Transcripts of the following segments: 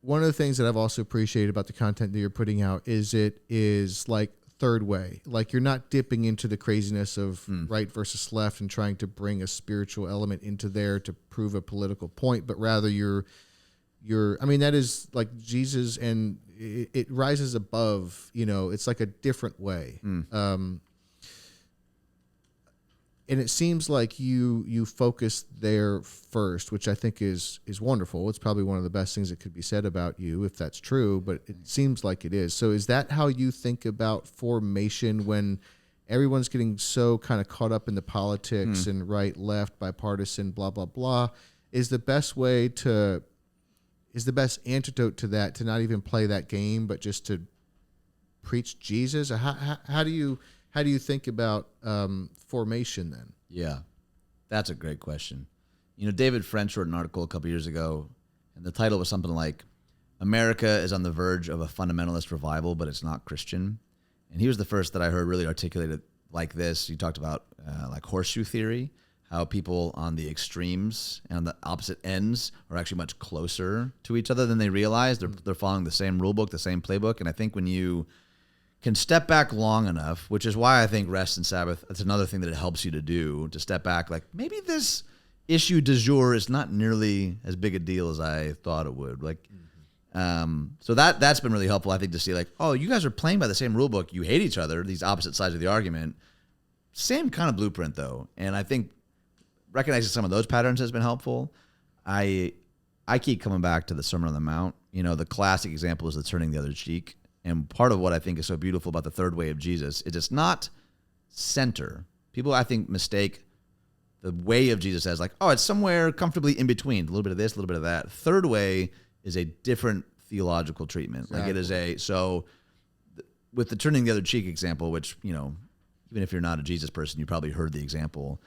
one of the things that I've also appreciated about the content that you're putting out is it is like third way. Like you're not dipping into the craziness of right versus left and trying to bring a spiritual element into there to prove a political point, but rather I mean, that is like Jesus, and it rises above, it's like a different way. And it seems like you focus there first, which I think is wonderful. It's probably one of the best things that could be said about you, if that's true, but it seems like it is. So is that how you think about formation when everyone's getting so kind of caught up in the politics and right, left, bipartisan, blah, blah, blah? Is the best antidote to that to not even play that game, but just to preach Jesus? How do you think about formation then? Yeah, that's a great question. David French wrote an article a couple years ago, and the title was something like, America is on the verge of a fundamentalist revival, but it's not Christian. And he was the first that I heard really articulate it like this. He talked about like horseshoe theory, how people on the extremes and on the opposite ends are actually much closer to each other than they realize. They're following the same rule book, the same playbook. And I think when you can step back long enough, which is why I think rest and Sabbath, that's another thing that it helps you to do, to step back. Like maybe this issue du jour is not nearly as big a deal as I thought it would. Like, so that's been really helpful, I think, to see like, oh, you guys are playing by the same rule book. You hate each other, these opposite sides of the argument. Same kind of blueprint though. And I think recognizing some of those patterns has been helpful. I keep coming back to the Sermon on the Mount. The classic example is the turning the other cheek. And part of what I think is so beautiful about the third way of Jesus is it's not center. People, I think, mistake the way of Jesus as like, oh, it's somewhere comfortably in between, a little bit of this, a little bit of that. Third way is a different theological treatment. Exactly. Like it is with the turning the other cheek example, which, even if you're not a Jesus person, you probably heard the example.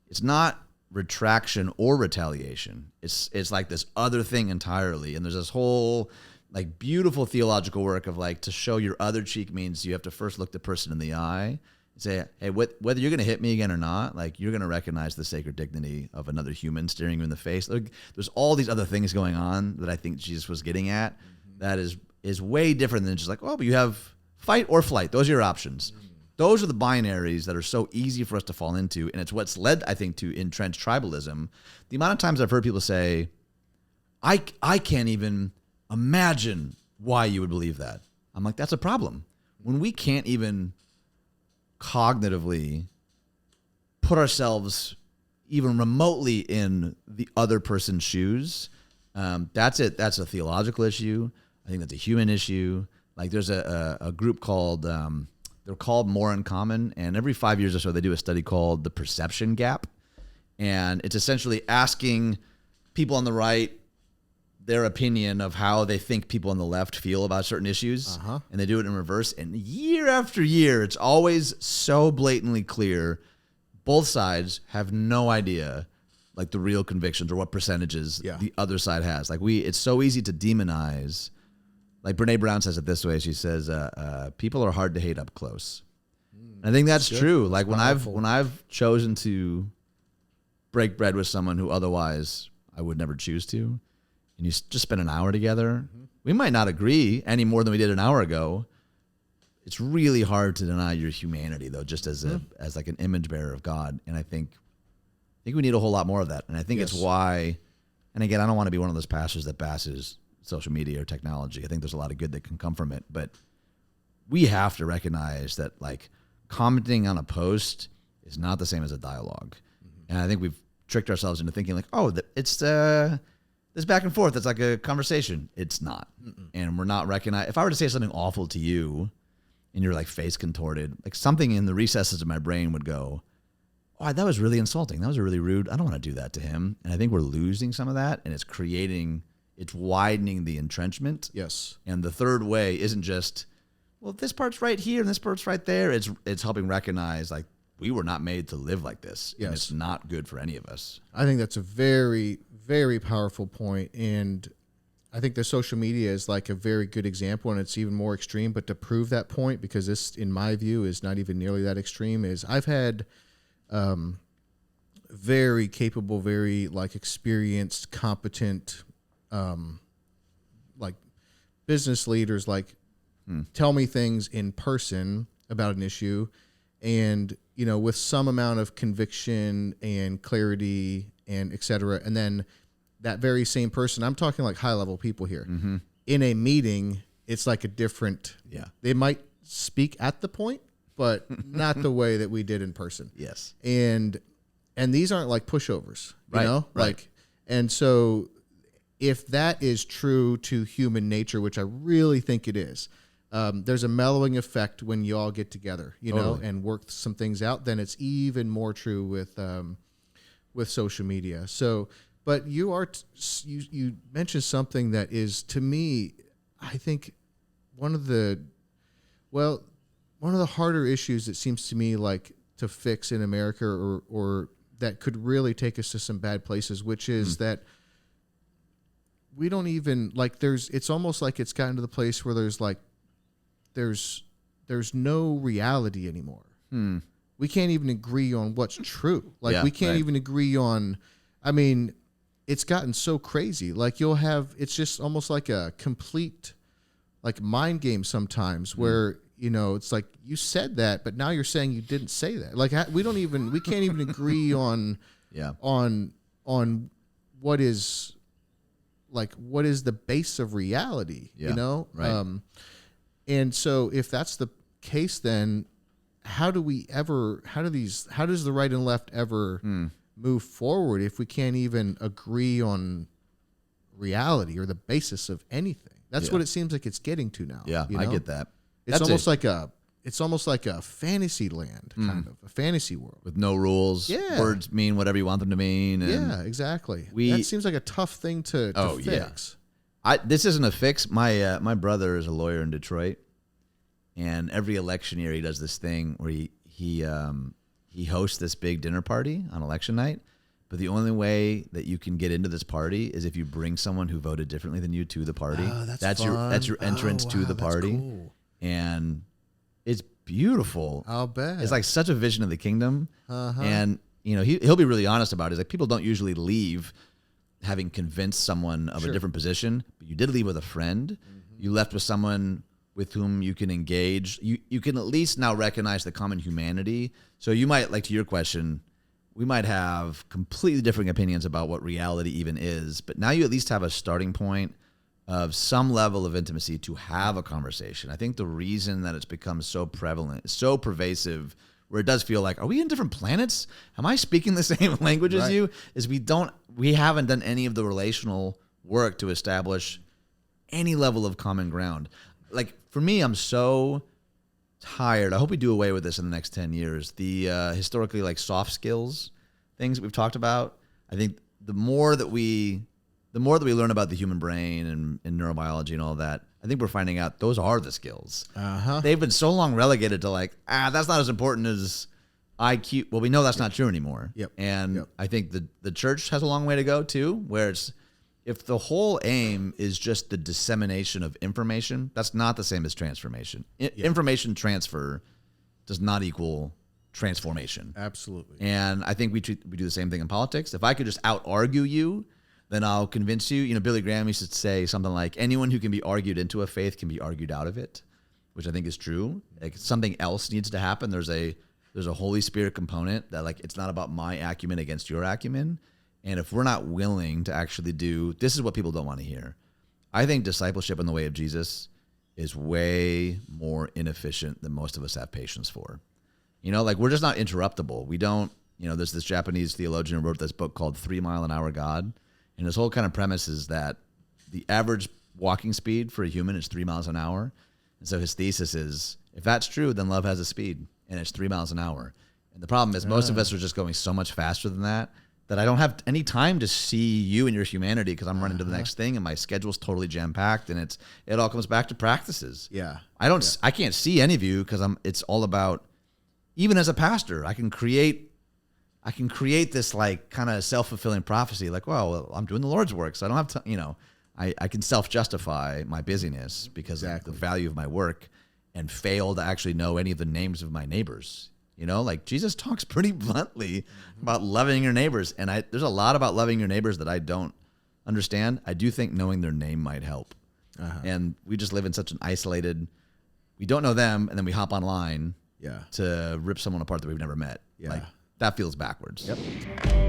It's not retraction or retaliation. It's like this other thing entirely. And there's this whole like beautiful theological work of like, to show your other cheek means you have to first look the person in the eye and say, hey, whether you're going to hit me again or not, like you're going to recognize the sacred dignity of another human staring you in the face. Like, there's all these other things going on that I think Jesus was getting at that is way different than just like, oh, but you have fight or flight. Those are your options. Those are the binaries that are so easy for us to fall into. And it's what's led, I think, to entrenched tribalism. The amount of times I've heard people say, I can't even imagine why you would believe that. I'm like, that's a problem. When we can't even cognitively put ourselves even remotely in the other person's shoes, that's it. That's a theological issue. I think that's a human issue. Like there's a group called, they're called More in Common, and every 5 years or so they do a study called the perception gap. And it's essentially asking people on the right their opinion of how they think people on the left feel about certain issues. And they do it in reverse. And year after year, it's always so blatantly clear. Both sides have no idea like the real convictions or what percentages the other side has. Like it's so easy to demonize. Like Brene Brown says it this way. She says, people are hard to hate up close. And I think that's true. Like when I've chosen to break bread with someone who otherwise I would never choose to, and you just spend an hour together, we might not agree any more than we did an hour ago. It's really hard to deny your humanity, though, just as as like an image bearer of God. And I think we need a whole lot more of that. And I think it's why, and again, I don't want to be one of those pastors that bashes social media or technology. I think there's a lot of good that can come from it, but we have to recognize that like commenting on a post is not the same as a dialogue. And I think we've tricked ourselves into thinking like, oh, it's this back and forth. It's like a conversation. It's not. And we're not recognizing. If I were to say something awful to you and you're like face contorted, like something in the recesses of my brain would go, oh, that was really insulting. That was really rude. I don't want to do that to him. And I think we're losing some of that, and it's widening the entrenchment. Yes. And the third way isn't just, well, this part's right here and this part's right there. It's helping recognize like we were not made to live like this. Yes. And it's not good for any of us. I think that's a very, very powerful point. And I think the social media is like a very good example, and it's even more extreme. But to prove that point, because this, in my view, is not even nearly that extreme, is I've had very capable, very like experienced, competent like business leaders like tell me things in person about an issue, and with some amount of conviction and clarity and et cetera, and then that very same person, I'm talking like high level people here, in a meeting, it's like a different. Yeah, they might speak at the point, but not the way that we did in person. Yes, and these aren't like pushovers, right? Right. Like, and so if that is true to human nature, which I really think it is. There's a mellowing effect when you all get together, Totally. and work some things out. Then it's even more true with social media. So, but you mentioned something that is, to me, I think one of the harder issues that seems to me like to fix in America, or that could really take us to some bad places, which is that we don't even like. It's almost like it's gotten to the place where there's no reality anymore. We can't even agree on what's true. Like, we can't even agree on, I mean, it's gotten so crazy. Like, it's just almost like a complete like mind game sometimes where, it's like you said that, but now you're saying you didn't say that. Like, we can't even agree on, on what is the base of reality, Right. And so if that's the case, then how does the right and left ever move forward if we can't even agree on reality or the basis of anything? That's what it seems like it's getting to now. Yeah, I get that. It's almost like a fantasy land, kind of a fantasy world with no rules. Yeah. Words mean whatever you want them to mean. And yeah, exactly. That seems like a tough thing to fix. This isn't a fix. My brother is a lawyer in Detroit, and every election year he does this thing where he hosts this big dinner party on election night. But the only way that you can get into this party is if you bring someone who voted differently than you to the party. Oh, that's your entrance to the party, cool. And it's beautiful. I'll bet. It's like such a vision of the kingdom, and he'll be really honest about it. He's like, people don't usually leave having convinced someone of a different position, but you did leave with a friend. You left with someone with whom you can engage. You can at least now recognize the common humanity. So you might, like, to your question, we might have completely different opinions about what reality even is, but now you at least have a starting point of some level of intimacy to have a conversation. I think the reason that it's become so prevalent, so pervasive, where it does feel like, are we in different planets? Am I speaking the same language as you? Is we haven't done any of the relational work to establish any level of common ground. Like, for me, I'm so tired. I hope we do away with this in the next 10 years. The historically, like, soft skills things that we've talked about. I think the more that we learn about the human brain and neurobiology and all that, I think we're finding out those are the skills. They've been so long relegated to, like, that's not as important as IQ. Well, we know that's not true anymore. I think the church has a long way to go too, where if the whole aim is just the dissemination of information, that's not the same as transformation. Information transfer does not equal transformation. Absolutely. And I think we do the same thing in politics. If I could just out-argue you, then I'll convince you. Billy Graham used to say something like, anyone who can be argued into a faith can be argued out of it, which I think is true. Like, something else needs to happen. There's a Holy Spirit component that, like, it's not about my acumen against your acumen. And if we're not willing to actually this is what people don't want to hear. I think discipleship in the way of Jesus is way more inefficient than most of us have patience for. Like, we're just not interruptible. We don't, there's this Japanese theologian who wrote this book called 3 Mile an Hour God. And his whole kind of premise is that the average walking speed for a human is 3 miles an hour. And so his thesis is, if that's true, then love has a speed, and it's 3 miles an hour. And the problem is most of us are just going so much faster than that I don't have any time to see you and your humanity because I'm running to the next thing and my schedule's totally jam-packed, and it all comes back to practices. Yeah. I can't see any of you because it's all about, even as a pastor, I can create this, like, kind of self-fulfilling prophecy, like, well, I'm doing the Lord's work, so I don't have to, I can self-justify my busyness because of the value of my work and fail to actually know any of the names of my neighbors. Like, Jesus talks pretty bluntly about loving your neighbors, and there's a lot about loving your neighbors that I don't understand. I do think knowing their name might help. And we just live in such an isolated, we don't know them, and then we hop online Yeah. to rip someone apart that we've never met. Yeah. Like, that feels backwards. Yep.